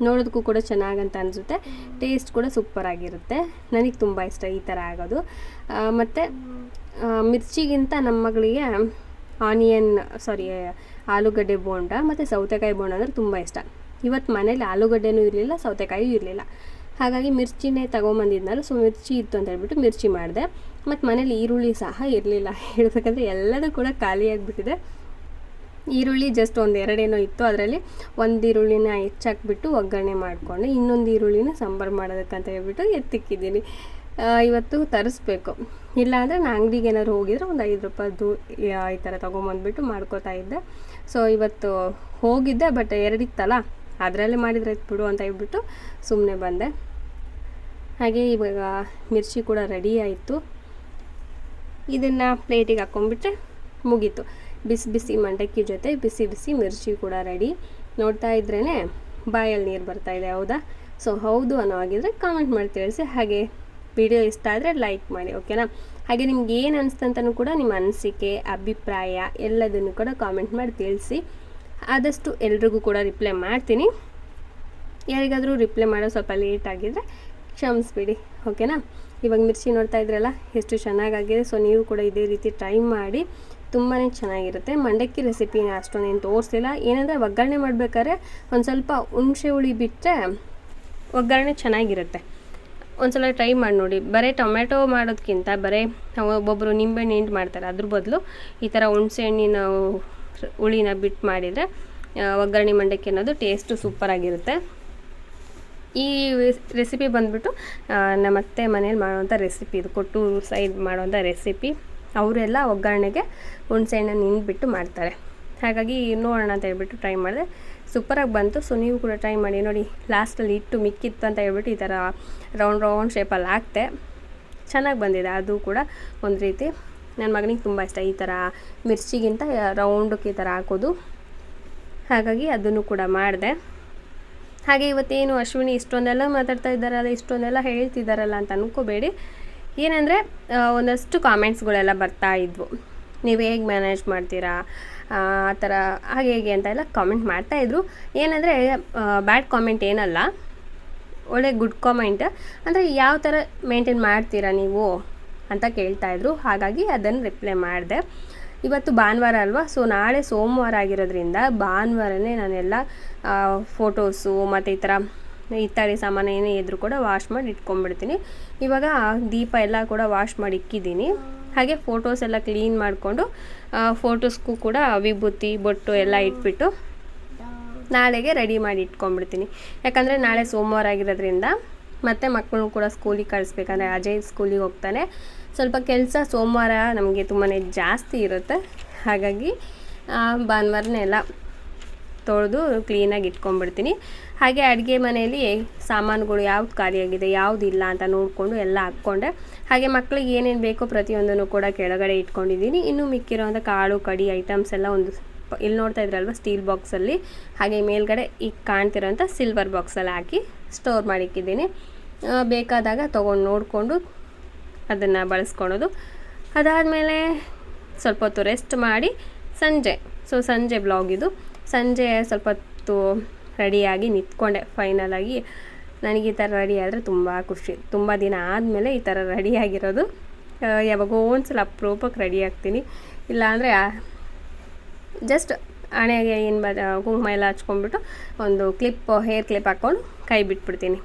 ನೋಡೋದಕ್ಕೂ ಕೂಡ ಚೆನ್ನಾಗಂತ ಅನಿಸುತ್ತೆ, ಟೇಸ್ಟ್ ಕೂಡ ಸೂಪರಾಗಿರುತ್ತೆ. ನನಗೆ ತುಂಬ ಇಷ್ಟ ಈ ಥರ ಆಗೋದು. ಮತ್ತು ಮಿರ್ಚಿಗಿಂತ ನಮ್ಮ ಮಗಳಿಗೆ ಆಲೂಗಡ್ಡೆ ಬೋಂಡ ಮತ್ತು ಸೌತೆಕಾಯಿ ಬೋಂಡ ಅಂದರೆ ತುಂಬ ಇಷ್ಟ. ಇವತ್ತು ಮನೇಲಿ ಆಲೂಗಡ್ಡೆನೂ ಇರಲಿಲ್ಲ, ಸೌತೆಕಾಯಿಯೂ ಇರಲಿಲ್ಲ. ಹಾಗಾಗಿ ಮಿರ್ಚಿನೇ ತೊಗೊಂಬಂದಿದ್ನಲ್ಲ, ಸೊ ಮಿರ್ಚಿ ಇತ್ತು ಅಂತ ಹೇಳ್ಬಿಟ್ಟು ಮಿರ್ಚಿ ಮಾಡಿದೆ. ಮತ್ತು ಮನೇಲಿ ಈರುಳ್ಳಿ ಸಹ ಇರಲಿಲ್ಲ, ಹೇಳ್ಬೇಕಂದ್ರೆ ಎಲ್ಲದೂ ಕೂಡ ಖಾಲಿಯಾಗಿಬಿಟ್ಟಿದೆ. ಈರುಳ್ಳಿ ಜಸ್ಟ್ ಒಂದು 2 ಇತ್ತು, ಅದರಲ್ಲಿ ಒಂದು ಈರುಳ್ಳಿನ ಹೆಚ್ಚಾಕ್ಬಿಟ್ಟು ಒಗ್ಗರಣೆ ಮಾಡಿಕೊಂಡು ಇನ್ನೊಂದು ಈರುಳ್ಳಿನ ಸಾಂಬಾರು ಮಾಡೋದಕ್ಕಂತ ಹೇಳ್ಬಿಟ್ಟು ಎತ್ತಿಕ್ಕಿದ್ದೀನಿ. ಇವತ್ತು ತರಿಸ್ಬೇಕು, ಇಲ್ಲಾಂದರೆ ನಾನು ಅಂಗಡಿಗೆ ಏನಾದ್ರು ಹೋಗಿದ್ರೆ ಒಂದು 5 ರೂಪಾಯಿದು ಈ ಥರ ತೊಗೊಂಬಂದ್ಬಿಟ್ಟು ಮಾಡ್ಕೋತಾ ಇದ್ದೆ. ಸೊ ಇವತ್ತು ಹೋಗಿದ್ದೆ, ಬಟ್ 2 ಇತ್ತಲ್ಲ, ಅದರಲ್ಲೇ ಮಾಡಿದರೆ ಬಿಡು ಅಂತ ಹೇಳ್ಬಿಟ್ಟು ಸುಮ್ಮನೆ ಬಂದೆ. ಹಾಗೆ ಇವಾಗ ಮಿರ್ಚಿ ಕೂಡ ರೆಡಿ ಆಯಿತು. ಇದನ್ನು ಪ್ಲೇಟಿಗೆ ಹಾಕ್ಕೊಂಡ್ಬಿಟ್ರೆ ಮುಗೀತು. ಬಿಸಿ ಬಿಸಿ ಮಂಡಕ್ಕಿ ಜೊತೆ ಬಿಸಿ ಬಿಸಿ ಮಿರ್ಚಿ ಕೂಡ ರೆಡಿ. ನೋಡ್ತಾ ಇದ್ರೇ ಬಾಯಲ್ಲಿ ನೀರು ಬರ್ತಾಯಿದೆ, ಹೌದಾ? ಸೊ ಹೌದು ಅನ್ನೋ ಆಗಿದ್ರೆ ಕಾಮೆಂಟ್ ಮಾಡಿ ತಿಳಿಸಿ. ಹಾಗೆ ವಿಡಿಯೋ ಇಷ್ಟ ಆದರೆ ಲೈಕ್ ಮಾಡಿ, ಓಕೆನಾ? ಹಾಗೆ ನಿಮ್ಗೆ ಏನು ಅನಿಸ್ತಂತನೂ ಕೂಡ ನಿಮ್ಮ ಅನಿಸಿಕೆ, ಅಭಿಪ್ರಾಯ ಎಲ್ಲದನ್ನು ಕೂಡ ಕಾಮೆಂಟ್ ಮಾಡಿ ತಿಳಿಸಿ. ಆದಷ್ಟು ಎಲ್ರಿಗೂ ಕೂಡ ರಿಪ್ಲೈ ಮಾಡ್ತೀನಿ. ಯಾರಿಗಾದರೂ ರಿಪ್ಲೈ ಮಾಡೋದು ಸ್ವಲ್ಪ ಲೇಟ್ ಆಗಿದ್ರೆ ಕ್ಷಮಿಸ್ಬಿಡಿ, ಓಕೆನಾ? ಇವಾಗ ಮಿರ್ಚಿ ನೋಡ್ತಾ ಇದ್ರಲ್ಲ ಎಷ್ಟು ಚೆನ್ನಾಗಾಗಿದೆ. ಸೊ ನೀವು ಕೂಡ ಇದೇ ರೀತಿ ಟ್ರೈ ಮಾಡಿ, ತುಂಬಾ ಚೆನ್ನಾಗಿರುತ್ತೆ. ಮಂಡಕ್ಕಿ ರೆಸಿಪಿನ ಅಷ್ಟೊಂದೇನು ತೋರಿಸಿಲ್ಲ. ಏನಂದರೆ ಒಗ್ಗರಣೆ ಮಾಡಬೇಕಾದ್ರೆ ಒಂದು ಸ್ವಲ್ಪ ಹುಣಸೆ ಹುಳಿ ಬಿಟ್ಟರೆ ಒಗ್ಗರಣೆ ಚೆನ್ನಾಗಿರುತ್ತೆ. ಒಂದು ಸಲ ಟ್ರೈ ಮಾಡಿ ನೋಡಿ. ಬರೀ ಟೊಮೆಟೊ ಮಾಡೋದಕ್ಕಿಂತ ಬರೀ ಒಬ್ಬೊಬ್ಬರು ನಿಂಬೆಹಣ್ಣು ಹಿಂಡಿ ಮಾಡ್ತಾರೆ, ಅದ್ರ ಬದಲು ಈ ಥರ ಹುಣಸೆ ಹಣ್ಣಿನ ಹುಳಿನ ಬಿಟ್ಟು ಮಾಡಿದರೆ ಒಗ್ಗರಣೆ ಮಂಡಕ್ಕಿ ಅನ್ನೋದು ಟೇಸ್ಟು ಸೂಪರಾಗಿರುತ್ತೆ. ಈ ರೆಸಿಪಿ ಬಂದುಬಿಟ್ಟು ನಮ್ಮ ಅತ್ತೆ ಮನೇಲಿ ಮಾಡುವಂಥ ರೆಸಿಪಿ, ಇದು ಕೊಟ್ಟೂರು ಸೈಡ್ ಮಾಡುವಂಥ ರೆಸಿಪಿ. ಅವರೆಲ್ಲ ಒಗ್ಗರಣೆಗೆ ಹುಣಸೆ ಹಣ್ಣನ್ನು ಹಿಂಡ್ಬಿಟ್ಟು ಮಾಡ್ತಾರೆ. ಹಾಗಾಗಿ ನೋಡೋಣ ಅಂತ ಹೇಳ್ಬಿಟ್ಟು ಟ್ರೈ ಮಾಡಿದೆ, ಸೂಪರಾಗಿ ಬಂತು. ಸೊ ನೀವು ಕೂಡ ಟ್ರೈ ಮಾಡಿ ನೋಡಿ. ಲಾಸ್ಟಲ್ಲಿ ಇಟ್ಟು ಮಿಕ್ಕಿತ್ತು ಅಂತ ಹೇಳ್ಬಿಟ್ಟು ಈ ಥರ ರೌಂಡ್ ಶೇಪಲ್ಲಿ ಹಾಕ್ತೆ, ಚೆನ್ನಾಗಿ ಬಂದಿದೆ. ಅದು ಕೂಡ ಒಂದು ರೀತಿ ನನ್ನ ಮಗನಿಗೆ ತುಂಬ ಇಷ್ಟ, ಈ ಥರ ಮಿರ್ಚಿಗಿಂತ ರೌಂಡಕ್ಕೆ ಈ ಥರ ಹಾಕೋದು. ಹಾಗಾಗಿ ಅದನ್ನು ಕೂಡ ಮಾಡಿದೆ. ಹಾಗೆ ಇವತ್ತೇನು ಅಶ್ವಿನಿ ಇಷ್ಟೊಂದೆಲ್ಲ ಮಾತಾಡ್ತಾ ಇದ್ದಾರಲ್ಲ, ಇಷ್ಟೊಂದೆಲ್ಲ ಹೇಳ್ತಿದ್ದಾರಲ್ಲ ಅಂತ ಅನ್ಕೋಬೇಡಿ. ಏನಂದರೆ ಒಂದಷ್ಟು ಕಾಮೆಂಟ್ಸ್ಗಳೆಲ್ಲ ಬರ್ತಾ ಇದ್ವು, ನೀವು ಹೇಗೆ ಮ್ಯಾನೇಜ್ ಮಾಡ್ತೀರಾ ಆ ಥರ ಹಾಗೆ ಹೇಗೆ ಅಂತ ಎಲ್ಲ ಕಾಮೆಂಟ್ ಮಾಡ್ತಾಯಿದ್ರು. ಏನಂದರೆ ಬ್ಯಾಡ್ ಕಾಮೆಂಟ್ ಏನಲ್ಲ, ಒಳ್ಳೆ ಗುಡ್ ಕಾಮೆಂಟ್. ಅಂದರೆ ಯಾವ ಥರ ಮೇಂಟೈನ್ ಮಾಡ್ತೀರಾ ನೀವು ಅಂತ ಕೇಳ್ತಾಯಿದ್ರು. ಹಾಗಾಗಿ ಅದನ್ನು ರಿಪ್ಲೈ ಮಾಡಿದೆ. ಇವತ್ತು ಭಾನುವಾರ ಅಲ್ವಾ, ಸೊ ನಾಳೆ ಸೋಮವಾರ ಆಗಿರೋದ್ರಿಂದ ಭಾನುವಾರನೇ ನಾನೆಲ್ಲ ಫೋಟೋಸು ಮತ್ತು ಈ ಥರ ಹಿತ್ತಾಳೆ ಸಾಮಾನು ಏನೇ ಇದ್ದರೂ ಕೂಡ ವಾಶ್ ಮಾಡಿ ಇಟ್ಕೊಂಡ್ಬಿಡ್ತೀನಿ. ಇವಾಗ ದೀಪ ಎಲ್ಲ ಕೂಡ ವಾಶ್ ಮಾಡಿ ಇಕ್ಕಿದ್ದೀನಿ. ಹಾಗೆ ಫೋಟೋಸ್ ಎಲ್ಲ ಕ್ಲೀನ್ ಮಾಡಿಕೊಂಡು ಫೋಟೋಸ್ಗೂ ಕೂಡ ವಿಭೂತಿ ಬೊಟ್ಟು ಎಲ್ಲ ಇಟ್ಬಿಟ್ಟು ನಾಳೆಗೆ ರೆಡಿ ಮಾಡಿ ಇಟ್ಕೊಂಡ್ಬಿಡ್ತೀನಿ. ಯಾಕಂದರೆ ನಾಳೆ ಸೋಮವಾರ ಆಗಿರೋದ್ರಿಂದ ಮತ್ತು ಮಕ್ಕಳು ಕೂಡ ಸ್ಕೂಲಿಗೆ ಕಳಿಸ್ಬೇಕಂದ್ರೆ ಅಜಯ್ ಸ್ಕೂಲಿಗೆ ಹೋಗ್ತಾನೆ. ಸ್ವಲ್ಪ ಕೆಲಸ ಸೋಮವಾರ ನಮಗೆ ತುಂಬಾ ಜಾಸ್ತಿ ಇರುತ್ತೆ. ಹಾಗಾಗಿ ಭಾನುವಾರನೇ ಎಲ್ಲ ತೊಳೆದು ಕ್ಲೀನಾಗಿ ಇಟ್ಕೊಂಡ್ಬಿಡ್ತೀನಿ. ಹಾಗೆ ಅಡುಗೆ ಮನೆಯಲ್ಲಿ ಸಾಮಾನುಗಳು ಯಾವ್ದು ಖಾಲಿಯಾಗಿದೆ ಯಾವ್ದು ಇಲ್ಲ ಅಂತ ನೋಡಿಕೊಂಡು ಎಲ್ಲ ಹಾಕ್ಕೊಂಡೆ. ಹಾಗೆ ಮಕ್ಕಳಿಗೆ ಏನೇನು ಬೇಕೋ ಪ್ರತಿಯೊಂದನ್ನು ಕೂಡ ಕೆಳಗಡೆ ಇಟ್ಕೊಂಡಿದ್ದೀನಿ. ಇನ್ನು ಮಿಕ್ಕಿರೋಂಥ ಕಾಳು ಕಡಿ ಐಟಮ್ಸ್ ಎಲ್ಲ ಒಂದು ಇಲ್ಲಿ ನೋಡ್ತಾ ಇದ್ರಲ್ವ ಸ್ಟೀಲ್ ಬಾಕ್ಸಲ್ಲಿ, ಹಾಗೆ ಮೇಲ್ಗಡೆ ಈಗ ಕಾಣ್ತಿರೋಂಥ ಸಿಲ್ವರ್ ಬಾಕ್ಸಲ್ಲಿ ಹಾಕಿ ಸ್ಟೋರ್ ಮಾಡಿಕ್ಕಿದ್ದೀನಿ. ಬೇಕಾದಾಗ ತೊಗೊಂಡು ನೋಡಿಕೊಂಡು ಅದನ್ನು ಬಳಸ್ಕೊಳೋದು. ಅದಾದಮೇಲೆ ಸ್ವಲ್ಪ ಹೊತ್ತು ರೆಸ್ಟ್ ಮಾಡಿ ಸಂಜೆ ಬ್ಲಾಗ್ ಇದು. ಸಂಜೆ ಸ್ವಲ್ಪ ಹೊತ್ತು ರೆಡಿಯಾಗಿ ನಿಂತ್ಕೊಂಡೆ. ಫೈನಲಾಗಿ ನನಗೆ ಈ ಥರ ರೆಡಿ ಆದರೆ ತುಂಬ ಖುಷಿ. ತುಂಬ ದಿನ ಆದಮೇಲೆ ಈ ಥರ ರೆಡಿಯಾಗಿರೋದು. ಯಾವಾಗೋ ಒಂದ್ಸಲ ಅಪರೂಪಕ್ಕೆ ರೆಡಿ ಆಗ್ತೀನಿ. ಇಲ್ಲಾಂದರೆ ಜಸ್ಟ್ ಹಣೆಗೆ ಕುಂಕುಮ ಎಲ್ಲ ಹಚ್ಕೊಂಡ್ಬಿಟ್ಟು ಒಂದು ಹೇರ್ ಕ್ಲಿಪ್ ಹಾಕ್ಕೊಂಡು ಕೈ ಬಿಟ್ಬಿಡ್ತೀನಿ.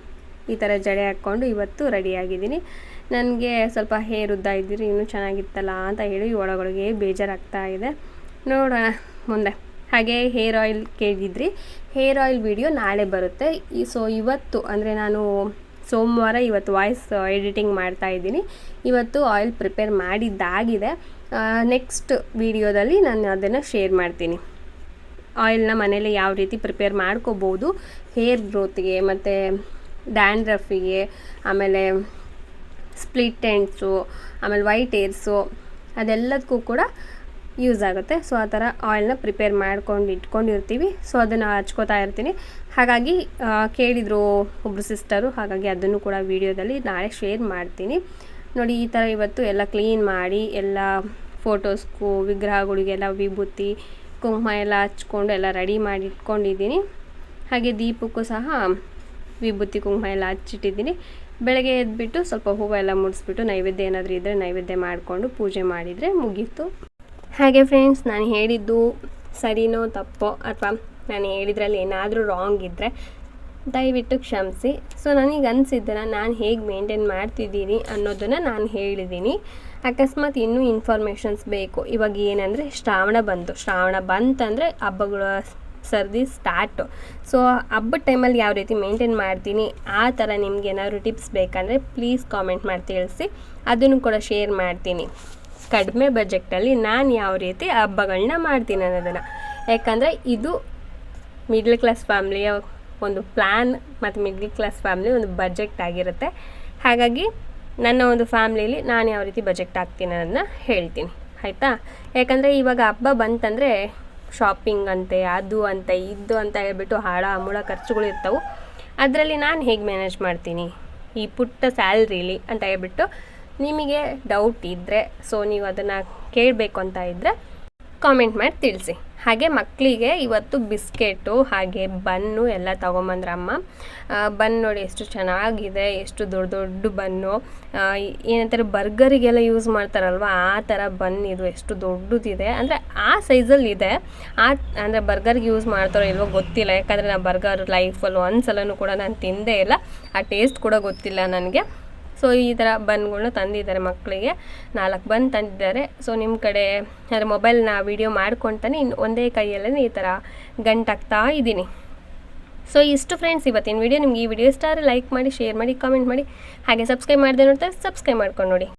ಈ ಥರ ಜಡೆ ಹಾಕ್ಕೊಂಡು ಇವತ್ತು ರೆಡಿಯಾಗಿದ್ದೀನಿ. ನನಗೆ ಸ್ವಲ್ಪ ಹೇರ್ ಉದ್ದ ಇದ್ದಿರಿ ಇನ್ನೂ ಚೆನ್ನಾಗಿತ್ತಲ್ಲ ಅಂತ ಹೇಳಿ ಒಳಗೊಳಗೆ ಬೇಜಾರಾಗ್ತಾ ಇದೆ. ನೋಡೋಣ ಮುಂದೆ. ಹಾಗೆ ಹೇರ್ ಆಯಿಲ್ ಕೇಳಿದ್ರಿ, ಹೇರ್ ಆಯಿಲ್ ವಿಡಿಯೋ ನಾಳೆ ಬರುತ್ತೆ. ಸೊ ಇವತ್ತು ಅಂದರೆ ನಾನು ಸೋಮವಾರ ಇವತ್ತು ವಾಯ್ಸ್ ಎಡಿಟಿಂಗ್ ಮಾಡ್ತಾ ಇದ್ದೀನಿ. ಇವತ್ತು ಆಯಿಲ್ ಪ್ರಿಪೇರ್ ಮಾಡಿದ್ದಾಗಿದೆ. ನೆಕ್ಸ್ಟ್ ವಿಡಿಯೋದಲ್ಲಿ ನಾನು ಅದನ್ನು ಶೇರ್ ಮಾಡ್ತೀನಿ. ಆಯಿಲ್ನ ಮನೇಲಿ ಯಾವ ರೀತಿ ಪ್ರಿಪೇರ್ ಮಾಡ್ಕೋಬೋದು ಹೇರ್ ಗ್ರೋತ್ಗೆ ಮತ್ತು ಡ್ಯಾಂಡ್ರಫಿಗೆ, ಆಮೇಲೆ ಸ್ಪ್ಲಿಟ್ ಎಂಡ್ಸು, ಆಮೇಲೆ ವೈಟ್ ಏರ್ಸು, ಅದೆಲ್ಲದಕ್ಕೂ ಕೂಡ ಯೂಸ್ ಆಗುತ್ತೆ. ಸೊ ಆ ಥರ ಆಯಿಲ್ನ ಪ್ರಿಪೇರ್ ಮಾಡ್ಕೊಂಡು ಇಟ್ಕೊಂಡಿರ್ತೀವಿ. ಸೊ ಅದನ್ನು ಹಚ್ಕೋತಾ ಇರ್ತೀನಿ. ಹಾಗಾಗಿ ಕೇಳಿದರು ಒಬ್ಬರು ಸಿಸ್ಟರು, ಹಾಗಾಗಿ ಅದನ್ನು ಕೂಡ ವಿಡಿಯೋದಲ್ಲಿ ನಾಳೆ ಶೇರ್ ಮಾಡ್ತೀನಿ. ನೋಡಿ, ಈ ಥರ ಇವತ್ತು ಎಲ್ಲ ಕ್ಲೀನ್ ಮಾಡಿ ಎಲ್ಲ ಫೋಟೋಸ್ಗೂ ವಿಗ್ರಹಗಳಿಗೆಲ್ಲ ವಿಭೂತಿ ಕುಂಕುಮ ಎಲ್ಲ ಹಚ್ಕೊಂಡು ಎಲ್ಲ ರೆಡಿ ಮಾಡಿ ಇಟ್ಕೊಂಡಿದ್ದೀನಿ. ಹಾಗೆ ದೀಪಕ್ಕೂ ಸಹ ವಿಭೂತಿ ಕುಂಕುಮ ಎಲ್ಲ ಹಚ್ಚಿಟ್ಟಿದ್ದೀನಿ. ಬೆಳಗ್ಗೆ ಎದ್ಬಿಟ್ಟು ಸ್ವಲ್ಪ ಹೂವು ಎಲ್ಲ ಮುಡಿಸ್ಬಿಟ್ಟು ನೈವೇದ್ಯ ಏನಾದರೂ ಇದ್ದರೆ ನೈವೇದ್ಯ ಮಾಡಿಕೊಂಡು ಪೂಜೆ ಮಾಡಿದರೆ ಮುಗೀತು. ಹಾಗೆ ಫ್ರೆಂಡ್ಸ್, ನಾನು ಹೇಳಿದ್ದು ಸರಿನೋ ತಪ್ಪೋ ಅಥವಾ ನಾನು ಹೇಳಿದ್ರಲ್ಲಿ ಏನಾದರೂ ರಾಂಗ್ ಇದ್ದರೆ ದಯವಿಟ್ಟು ಕ್ಷಮಿಸಿ. ಸೊ ನನಗೆ ಅನಿಸಿದ್ದನ್ನು ನಾನು ಹೇಗೆ ಮೇಂಟೈನ್ ಮಾಡ್ತಿದ್ದೀನಿ ಅನ್ನೋದನ್ನು ನಾನು ಹೇಳಿದ್ದೀನಿ. ಅಕಸ್ಮಾತ್ ಇನ್ನೂ ಇನ್ಫಾರ್ಮೇಷನ್ಸ್ ಬೇಕು. ಇವಾಗ ಏನಂದರೆ ಶ್ರಾವಣ ಬಂತಂದರೆ ಹಬ್ಬಗಳ ಸರ್ದಿ ಸ್ಟಾರ್ಟು. ಸೊ ಹಬ್ಬದ ಟೈಮಲ್ಲಿ ಯಾವ ರೀತಿ ಮೇಂಟೈನ್ ಮಾಡ್ತೀನಿ ಆ ಥರ ನಿಮ್ಗೆ ಏನಾದರೂ ಟಿಪ್ಸ್ ಬೇಕಂದರೆ ಪ್ಲೀಸ್ ಕಾಮೆಂಟ್ ಮಾಡಿ ತಿಳಿಸಿ. ಅದನ್ನು ಕೂಡ ಶೇರ್ ಮಾಡ್ತೀನಿ. ಕಡಿಮೆ ಬಜೆಟಲ್ಲಿ ನಾನು ಯಾವ ರೀತಿ ಹಬ್ಬಗಳನ್ನ ಮಾಡ್ತೀನಿ ಅನ್ನೋದನ್ನು. ಯಾಕಂದರೆ ಇದು ಮಿಡ್ಲ್ ಕ್ಲಾಸ್ ಫ್ಯಾಮ್ಲಿಯ ಒಂದು ಪ್ಲ್ಯಾನ್ ಮತ್ತು ಮಿಡ್ಲ್ ಕ್ಲಾಸ್ ಫ್ಯಾಮ್ಲಿ ಒಂದು ಬಜೆಟ್ ಆಗಿರುತ್ತೆ. ಹಾಗಾಗಿ ನನ್ನ ಒಂದು ಫ್ಯಾಮ್ಲಿಲಿ ನಾನು ಯಾವ ರೀತಿ ಬಜೆಟ್ ಹಾಕ್ತೀನಿ ಅನ್ನೋದನ್ನ ಹೇಳ್ತೀನಿ, ಆಯಿತಾ? ಯಾಕಂದರೆ ಇವಾಗ ಹಬ್ಬ ಬಂತಂದರೆ ಶಾಪಿಂಗ್ ಅಂತೆ, ಅದು ಅಂತ ಇದು ಅಂತ ಹೇಳ್ಬಿಟ್ಟು ಮೂಳ ಖರ್ಚುಗಳು ಇರ್ತವೆ. ಅದರಲ್ಲಿ ನಾನು ಹೇಗೆ ಮ್ಯಾನೇಜ್ ಮಾಡ್ತೀನಿ ಈ ಪುಟ್ಟ ಸ್ಯಾಲ್ರಿಲಿ ಅಂತ ಹೇಳ್ಬಿಟ್ಟು ನಿಮಗೆ ಡೌಟ್ ಇದ್ದರೆ, ಸೊ ನೀವು ಅದನ್ನು ಕೇಳಬೇಕು ಅಂತ ಇದ್ದರೆ ಕಾಮೆಂಟ್ ಮಾಡಿ ತಿಳಿಸಿ. ಹಾಗೆ ಮಕ್ಕಳಿಗೆ ಇವತ್ತು ಬಿಸ್ಕೆಟು ಹಾಗೆ ಬನ್ನು ಎಲ್ಲ ತೊಗೊಂಬಂದ್ರಮ್ಮ. ಬನ್ ನೋಡಿ ಎಷ್ಟು ಚೆನ್ನಾಗಿದೆ, ಎಷ್ಟು ದೊಡ್ಡ ದೊಡ್ಡ ಬನ್ನು. ಏನಂತಾರೆ ಬರ್ಗರಿಗೆಲ್ಲ ಯೂಸ್ ಮಾಡ್ತಾರಲ್ವ ಆ ಥರ ಬನ್ ಇದು ಎಷ್ಟು ದೊಡ್ಡದಿದೆ ಅಂದರೆ ಆ ಸೈಜಲ್ಲಿ ಇದೆ. ಅಂದರೆ ಬರ್ಗರ್ಗೆ ಯೂಸ್ ಮಾಡ್ತಾರೋ ಇಲ್ವೋ ಗೊತ್ತಿಲ್ಲ. ಯಾಕಂದರೆ ನಾನು ಬರ್ಗರ್ ಲೈಫಲ್ಲಿ ಒಂದು ಸಲನೂ ಕೂಡ ನಾನು ತಿಂದೇ ಇಲ್ಲ. ಆ ಟೇಸ್ಟ್ ಕೂಡ ಗೊತ್ತಿಲ್ಲ ನನಗೆ. ಸೊ ಈ ಥರ ಬನ್ಗಳನ್ನ ತಂದಿದ್ದಾರೆ ಮಕ್ಕಳಿಗೆ. 4 ಬನ್ ತಂದಿದ್ದಾರೆ. ಸೊ ನಿಮ್ಮ ಕಡೆ ಅಂದರೆ ಮೊಬೈಲ್ನ ವೀಡಿಯೋ ಮಾಡ್ಕೊತಾನೆ ಒಂದೇ ಕೈಯಲ್ಲೇ ಈ ಥರ ಗಂಟಾಗ್ತಾ ಇದ್ದೀನಿ. ಸೊ ಇಷ್ಟು ಫ್ರೆಂಡ್ಸ್ ಇವತ್ತಿನ ವೀಡಿಯೋ. ನಿಮ್ಗೆ ಈ ವಿಡಿಯೋ ಇಷ್ಟ ಆದರೆ ಲೈಕ್ ಮಾಡಿ, ಶೇರ್ ಮಾಡಿ, ಕಾಮೆಂಟ್ ಮಾಡಿ. ಹಾಗೆ ಸಬ್ಸ್ಕ್ರೈಬ್ ಮಾಡದೆ ನೋಡ್ತಾರೆ ಸಬ್ಸ್ಕ್ರೈಬ್ ಮಾಡ್ಕೊಂಡು ನೋಡಿ.